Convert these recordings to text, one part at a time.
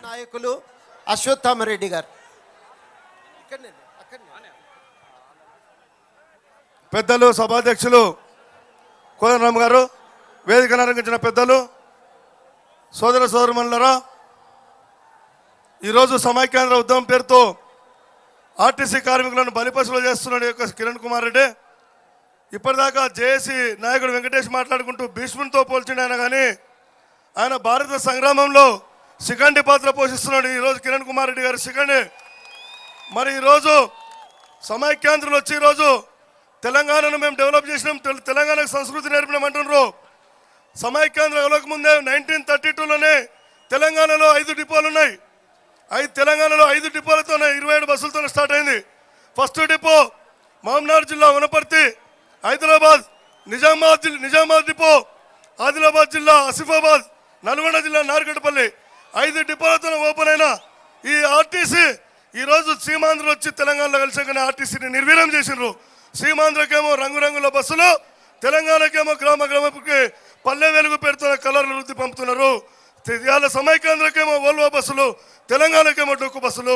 నాయకులు అశ్వత్థామరెడ్డి గారు, పెద్దలు, సభాధ్యక్షులు కోదండరామ్ గారు, వేదిక అలంకరించిన పెద్దలు, సోదర సోదరుమణులారా, ఈరోజు సమైక్యాంధ్ర ఉద్యమం పేరుతో ఆర్టీసీ కార్మికులను బలిపశులు చేస్తున్నాడు యొక్క కిరణ్ కుమార్ రెడ్డి. ఇప్పటిదాకా జేఏసీ నాయకుడు వెంకటేష్ మాట్లాడుకుంటూ భీష్మునితో పోల్చిండు ఆయన, కానీ ఆయన భారత సంగ్రామంలో శిఖండి పాత్ర పోషిస్తున్నాడు ఈరోజు కిరణ్ కుమార్ రెడ్డి గారు శిఖండి. మరి ఈరోజు సమైక్యాంధ్రులు వచ్చి ఈరోజు తెలంగాణను మేము డెవలప్ చేసినాం, తెలంగాణకు సంస్కృతి నేర్పినామంటున్నారు. సమైక్యాంధ్ర ముందే 1932లోనే తెలంగాణలో 5 డిపోలు ఉన్నాయి. తెలంగాణలో 5 డిపోలతోనే 27 బస్సులతో స్టార్ట్ అయింది. ఫస్ట్ డిపో మామ్నార్ జిల్లా వనపర్తి, హైదరాబాద్ నిజామాబాద్ డిపో, ఆదిలాబాద్ జిల్లా ఆసిఫాబాద్, నల్గొండ జిల్లా నార్కట్పల్లి, 5 డిపోలతో ఓపెన్ అయిన ఈ ఆర్టీసీ ఈరోజు సీమాంధ్ర వచ్చి తెలంగాణలో కలిసాకనే ఆర్టీసీని నిర్వీర్యం చేసినారు. సీమాంధ్రకేమో రంగురంగుల బస్సులు, తెలంగాణకేమో గ్రామకి పల్లె వెలుగు పేరుతో కలర్లు వృద్ధి పంపుతున్నారు. ఇవాళ సమైక్యాంధ్రకేమో వోల్వో బస్సులు, తెలంగాణకేమో డొక్కు బస్సులు.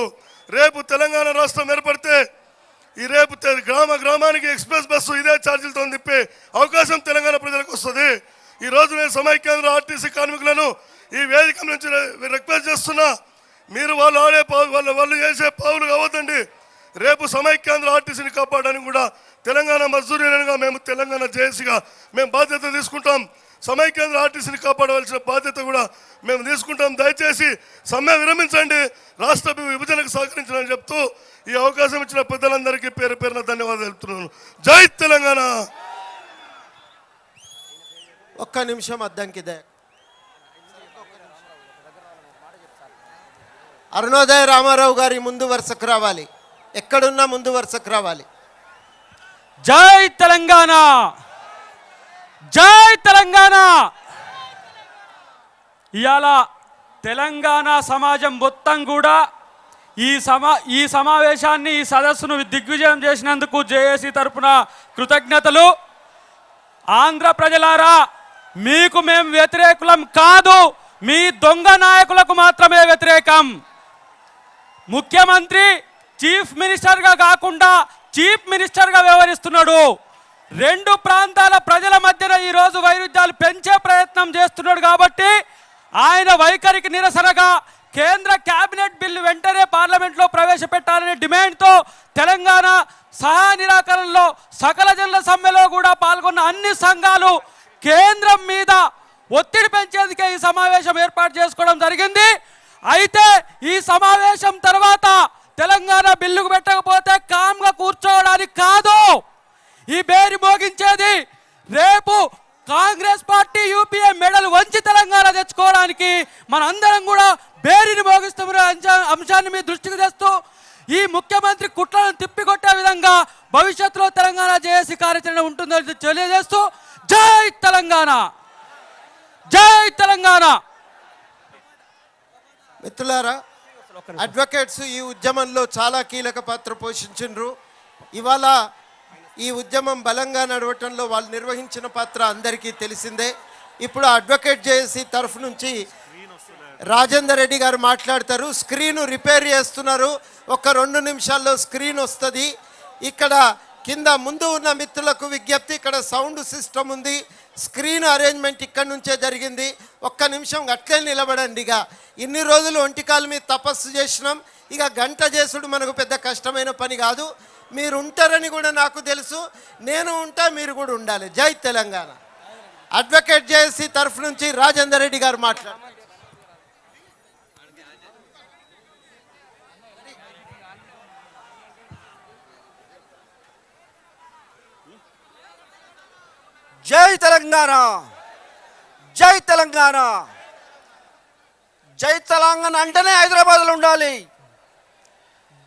రేపు తెలంగాణ రాష్ట్రం ఏర్పడితే రేపు గ్రామానికి ఎక్స్ప్రెస్ బస్సు ఇదే ఛార్జీలతో తిప్పే అవకాశం తెలంగాణ ప్రజలకు వస్తుంది. ఈరోజు నేను సమైక్యాంధ్ర ఆర్టీసీ కార్మికులను ఈ వేదిక నుంచి రిక్వెస్ట్ చేస్తున్నా, మీరు వాళ్ళు చేసే పావులు కావద్దండి. రేపు సమైక్యాంధ్ర ఆర్టీసీని కాపాడడానికి కూడా తెలంగాణ మజ్దూర్ యూనియన్గా మేము తెలంగాణ జేఏసీగా మేము బాధ్యత తీసుకుంటాం. సమైక్యాంధ్ర ఆర్టీసీని కాపాడవలసిన బాధ్యత కూడా మేము తీసుకుంటాం. దయచేసి సమ్మె విరమించండి, రాష్ట్ర విభజనకు సహకరించాలని చెప్తూ ఈ అవకాశం ఇచ్చిన పెద్దలందరికీ పేరు పేరున ధన్యవాదాలు తెలుపుతున్నాను. జై తెలంగాణ. ఒక్క నిమిషం అద్దంకిదే. అరుణోదయ రామారావు గారి ముందు వరుసకు రావాలి, ఎక్కడున్నా ముందు వరుసకు రావాలి. జై తెలంగాణ, జై తెలంగాణ. ఇవాళ తెలంగాణ సమాజం మొత్తం కూడా ఈ సమావేశాన్ని, ఈ సదస్సును దిగ్విజయం చేసినందుకు జేఏసీ తరఫున కృతజ్ఞతలు. ఆంధ్ర ప్రజలారా, మీకు మేము వ్యతిరేకులం కాదు, మీ దొంగ నాయకులకు మాత్రమే వ్యతిరేకం. ముఖ్యమంత్రి చీఫ్ మినిస్టర్గా కాకుండా చీఫ్ మినిస్టర్గా వ్యవహరిస్తున్నాడు. 2 ప్రాంతాల ప్రజల మధ్యన ఈరోజు వైరుధ్యాలు పెంచే ప్రయత్నం చేస్తున్నాడు. కాబట్టి ఆయన వైఖరికి నిరసనగా కేంద్ర కేబినెట్ బిల్లు వెంటనే పార్లమెంట్లో ప్రవేశపెట్టాలనే డిమాండ్తో తెలంగాణ సహా నిరాకరణలో సకల జనుల సమ్మెలో కూడా పాల్గొన్న అన్ని సంఘాలు కేంద్రం మీద ఒత్తిడి పెంచేందుకే ఈ సమావేశం ఏర్పాటు చేసుకోవడం జరిగింది. అయితే ఈ సమావేశం తర్వాత తెలంగాణ బిల్లుకు పెట్టకపోతే కామ్గా కూర్చోవడానికి కాదు, ఈ బేరి మోగించేది. రేపు కాంగ్రెస్ పార్టీ యూపీఏ మెడలు వంచి తెలంగాణ తెచ్చుకోవడానికి మనందరం కూడా బేరిని మోగిస్తున్న అంశాన్ని మీ దృష్టికి తెస్తూ ఈ ముఖ్యమంత్రి కుట్రలను తిప్పికొట్టే విధంగా భవిష్యత్తులో తెలంగాణ జేఏసీ కార్యాచరణ ఉంటుందని తెలియజేస్తూ జై తెలంగాణ, జై తెలంగాణ. మిత్రులారా, అడ్వకేట్స్ ఈ ఉద్యమంలో చాలా కీలక పాత్ర పోషించారు. ఇవాళ ఈ ఉద్యమం బలంగా నడవటంలో వాళ్ళు నిర్వహించిన పాత్ర అందరికీ తెలిసిందే. ఇప్పుడు అడ్వకేట్ జేఏసీ తరఫు నుంచి రాజేందర్ రెడ్డి గారు మాట్లాడతారు. స్క్రీన్ రిపేర్ చేస్తున్నారు, ఒక 2 నిమిషాల్లో స్క్రీన్ వస్తుంది. ఇక్కడ కింద ముందు ఉన్న మిత్రులకు విజ్ఞప్తి, ఇక్కడ సౌండ్ సిస్టమ్ ఉంది, స్క్రీన్ అరేంజ్మెంట్ ఇక్కడ నుంచే జరిగింది. ఒక్క నిమిషం అట్లే నిలబడండి. ఇక ఇన్ని రోజులు ఒంటికాల మీద తపస్సు చేసినాం, ఇక గంట చేసుడు మనకు పెద్ద కష్టమైన పని కాదు. మీరు ఉంటారని కూడా నాకు తెలుసు, నేను ఉంటా, మీరు కూడా ఉండాలి. జై తెలంగాణ. అడ్వకేట్ జేఏసీ తరఫు నుంచి రాజేందర్ రెడ్డి గారు మాట్లాడారు. జై తెలంగాణ, జై తెలంగాణ. జై తెలంగాణ అంటేనే హైదరాబాద్లో ఉండాలి,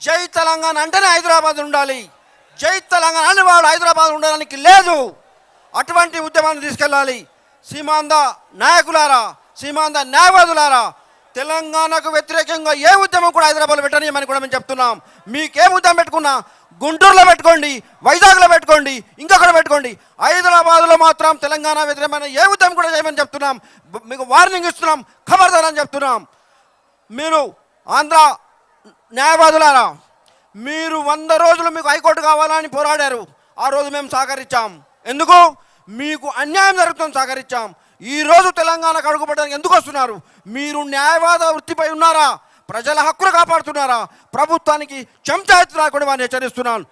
జై తెలంగాణ అంటేనే హైదరాబాద్ ఉండాలి. జై తెలంగాణ అని వాడు హైదరాబాద్ ఉండడానికి లేదు. అటువంటి ఉద్యమాన్ని తీసుకెళ్ళాలి. సీమాంధ్ర నాయకులారా, సీమాంధ్ర న్యాయవాదులారా, తెలంగాణకు వ్యతిరేకంగా ఏ ఉద్యమం కూడా హైదరాబాద్లో పెట్టనీయమని కూడా మేము చెప్తున్నాం. మీకే ఉద్యమం పెట్టుకున్నా గుంటూరులో పెట్టుకోండి, వైజాగ్లో పెట్టుకోండి, ఇంకొకటి పెట్టుకోండి. హైదరాబాద్లో మాత్రం తెలంగాణ వ్యతిరేకమైన ఏ ఉద్యమం కూడా చేయమని చెప్తున్నాం. మీకు వార్నింగ్ ఇస్తున్నాం, ఖబర్దార్ అని చెప్తున్నాం. మీరు ఆంధ్ర న్యాయవాదులారా, మీరు 100 రోజులు మీకు హైకోర్టు కావాలని పోరాడారు. ఆ రోజు మేము సహకరించాం. ఎందుకు? మీకు అన్యాయం జరుగుతుంది సహకరించాం. ఈరోజు తెలంగాణకు అడుగుపడడానికి ఎందుకు వస్తున్నారు? మీరు న్యాయవాద వృత్తిపై ఉన్నారా? ప్రజల హక్కులు కాపాడుతున్నారా? ప్రభుత్వానికి చెంచాయతీ రాకుండా వారిని హెచ్చరిస్తున్నాను.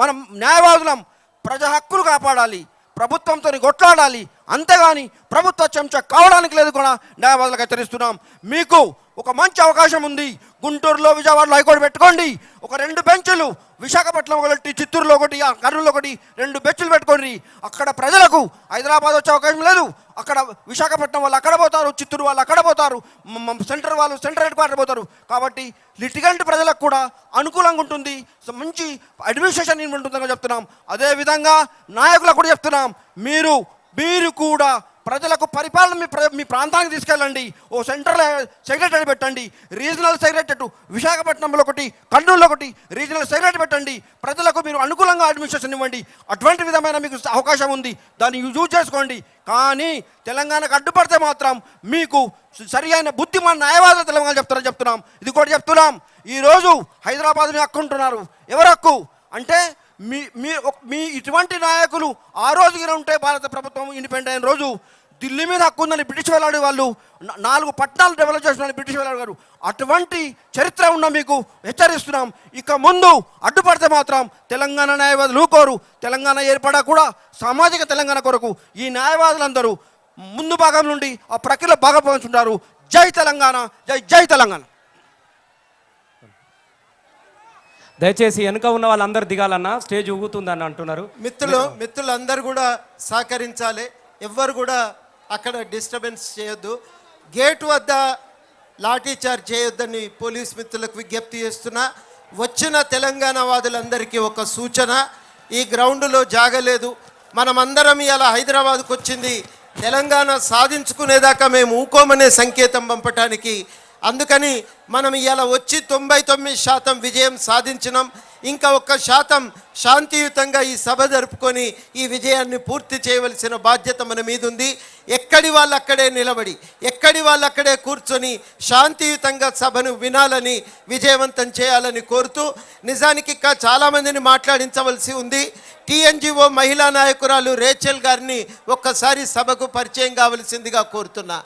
మనం న్యాయవాదులం, ప్రజా హక్కులు కాపాడాలి, ప్రభుత్వంతో కొట్లాడాలి, అంతేగాని ప్రభుత్వ చెంచా కావడానికి లేదు కూడా న్యాయవాదులకు హెచ్చరిస్తున్నాం. మీకు ఒక మంచి అవకాశం ఉంది. గుంటూరులో, విజయవాడలో హైకోర్టు పెట్టుకోండి. ఒక 2 బెంచులు, విశాఖపట్నం ఒకటి, చిత్తూరులో ఒకటి, కర్నూలులో ఒకటి, 2 బెంచులు పెట్టుకోండి. అక్కడ ప్రజలకు హైదరాబాద్ వచ్చే అవకాశం లేదు. అక్కడ విశాఖపట్నం వాళ్ళు అక్కడ పోతారు, చిత్తూరు వాళ్ళు అక్కడ పోతారు, సెంటర్ వాళ్ళు సెంటర్ హెడ్ క్వార్టర్ పోతారు. కాబట్టి లిటిగెంట్ ప్రజలకు కూడా అనుకూలంగా ఉంటుంది, మంచి అడ్మినిస్ట్రేషన్ ఉంటుందని చెప్తున్నాం. అదేవిధంగా నాయకులకు కూడా చెప్తున్నాం, మీరు కూడా ప్రజలకు పరిపాలన మీ ప్రాంతానికి తీసుకెళ్ళండి. ఓ సెంట్రల్ సెక్రటరీ పెట్టండి, రీజనల్ సెక్రటరీ విశాఖపట్నంలో ఒకటి, కర్నూలులో ఒకటి రీజనల్ సెక్రటరీ పెట్టండి. ప్రజలకు మీరు అనుకూలంగా అడ్మినిస్ట్రేషన్ ఇవ్వండి. అటువంటి విధమైన మీకు అవకాశం ఉంది, దాన్ని యూజ్ చేసుకోండి. కానీ తెలంగాణకు అడ్డుపడితే మాత్రం మీకు సరి అయిన బుద్ధిమాన్ న్యాయవాదులు తెలంగాణ చెప్తున్నాం. ఇది కూడా చెప్తున్నాం. ఈరోజు హైదరాబాద్ మీ హక్కు ఉంటున్నారు. ఎవరు హక్కు అంటే మీ ఇటువంటి నాయకులు ఆ రోజుగా ఉంటే భారత ప్రభుత్వం ఇండిపెండెంట్ అయిన రోజు ఢిల్లీ మీద హక్కు ఉందని బ్రిటిష్ వెళ్ళాడు. వాళ్ళు 4 పట్టణాలు డెవలప్ చేస్తున్నారు బ్రిటిష్ వెళ్ళాడు. అటువంటి చరిత్ర ఉన్న మీకు హెచ్చరిస్తున్నాం. ఇక ముందు అడ్డుపడితే మాత్రం తెలంగాణ న్యాయవాదులు ఊరుకోరు. తెలంగాణ ఏర్పడా కూడా సామాజిక తెలంగాణ కొరకు ఈ న్యాయవాదులందరూ ముందు భాగం నుండి ఆ ప్రక్రియలో బాగా పంచుంటారు. జై తెలంగాణ, జై తెలంగాణ. దయచేసి వెనుక ఉన్న వాళ్ళందరూ దిగాలన్నా, స్టేజ్ ఊగుతుందని అంటున్నారు. మిత్రులందరూ కూడా సహకరించాలి. ఎవ్వరు కూడా అక్కడ డిస్టర్బెన్స్ చేయొద్దు. గేట్ వద్ద లాఠీ చార్జ్ చేయొద్దని పోలీస్ మిత్రులకు విజ్ఞప్తి చేస్తున్నా. వచ్చిన తెలంగాణ వాదులందరికీ ఒక సూచన, ఈ గ్రౌండ్లో జాగలేదు. మనమందరం ఇలా హైదరాబాద్కు వచ్చింది తెలంగాణ సాధించుకునేదాకా మేము ఊకోమనే సంకేతం పంపటానికి. అందుకని మనం ఇలా వచ్చి 99% విజయం సాధించినాం. ఇంకా 1% శాంతియుతంగా ఈ సభ జరుపుకొని ఈ విజయాన్ని పూర్తి చేయవలసిన బాధ్యత మన మీద ఉంది. ఎక్కడి వాళ్ళు అక్కడే నిలబడి, ఎక్కడి వాళ్ళు అక్కడే కూర్చొని శాంతియుతంగా సభను వినాలని, విజయవంతం చేయాలని కోరుతూ, నిజానికి ఇంకా చాలామందిని మాట్లాడించవలసి ఉంది. టీఎన్జిఓ మహిళా నాయకురాలు రేచల్ గారిని ఒక్కసారి సభకు పరిచయం కావలసిందిగా కోరుతున్నా.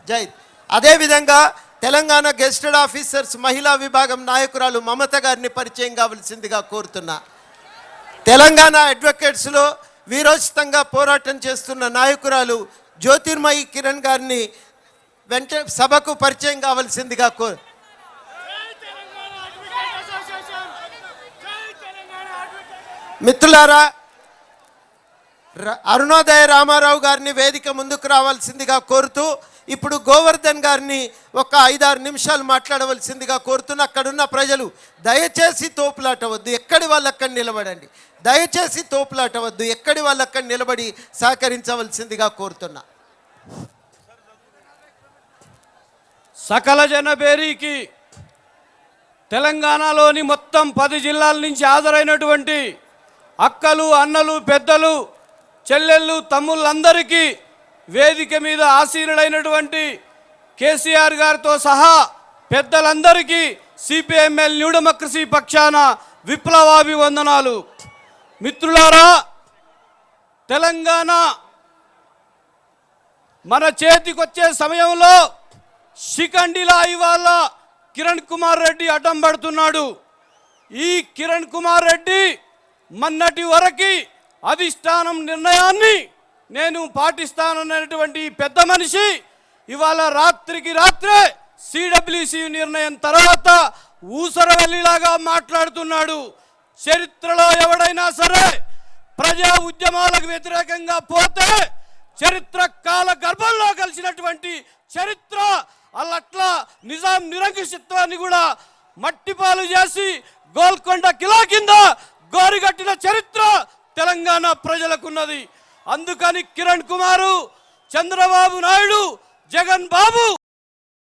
జై. అదేవిధంగా తెలంగాణ గెస్టెడ్ ఆఫీసర్స్ మహిళా విభాగం నాయకురాలు మమత గారిని పరిచయం కావలసిందిగా కోరుతున్నా. తెలంగాణ అడ్వకేట్స్లో వీరోచితంగా పోరాటం చేస్తున్న నాయకురాలు జ్యోతిర్మయి కిరణ్ గారిని సభకు పరిచయం కావలసిందిగా మిత్రులారా, అరుణోదయ రామారావు గారిని వేదిక ముందుకు రావాల్సిందిగా కోరుతూ, ఇప్పుడు గోవర్ధన్ గారిని ఒక 5-6 నిమిషాలు మాట్లాడవలసిందిగా కోరుతున్నా. అక్కడున్న ప్రజలు దయచేసి తోపులాటవద్దు, ఎక్కడి వాళ్ళు అక్కడ నిలబడండి. దయచేసి తోపులాటవద్దు, ఎక్కడి వాళ్ళు అక్కడ నిలబడి సహకరించవలసిందిగా కోరుతున్నా. సకల జనబేరీకి తెలంగాణలోని మొత్తం 10 జిల్లాల నుంచి హాజరైనటువంటి అక్కలు, అన్నలు, పెద్దలు, చెల్లెళ్ళు, తమ్ముళ్ళందరికీ, వేదిక మీద ఆసీనులైనటువంటి కేసీఆర్ గారితో సహా పెద్దలందరికీ సిపిఎంఎల్ న్యూ డెమోక్రసీ పక్షాన విప్లవాభివందనాలు. మిత్రులారా, తెలంగాణ మన చేతికొచ్చే సమయంలో శిఖండిలా ఇవాళ కిరణ్ కుమార్ రెడ్డి అడ్డం పడుతున్నాడు. ఈ కిరణ్ కుమార్ రెడ్డి మొన్నటి వరకు అధిష్టానం నిర్ణయాన్ని నేను పాటిస్తానన్నటువంటి పెద్ద మనిషి ఇవాళ రాత్రికి రాత్రే సిడబ్ల్యూసి నిర్ణయం తర్వాత ఊసరవల్లిలాగా మాట్లాడుతున్నాడు. చరిత్రలో ఎవడైనా సరే ప్రజా ఉద్యమాలకు వ్యతిరేకంగా పోతే చరిత్ర కాల గర్భంలో కలిసినటువంటి చరిత్ర అట్లా నిజాం నిరంకుశత్వాన్ని కూడా మట్టిపాలు చేసి గోల్కొండ కిలా కింద గోరిగట్టిన చరిత్ర తెలంగాణ ప్రజలకున్నది. అందుకని కిరణ్ కుమారు, చంద్రబాబు నాయుడు, జగన్ బాబు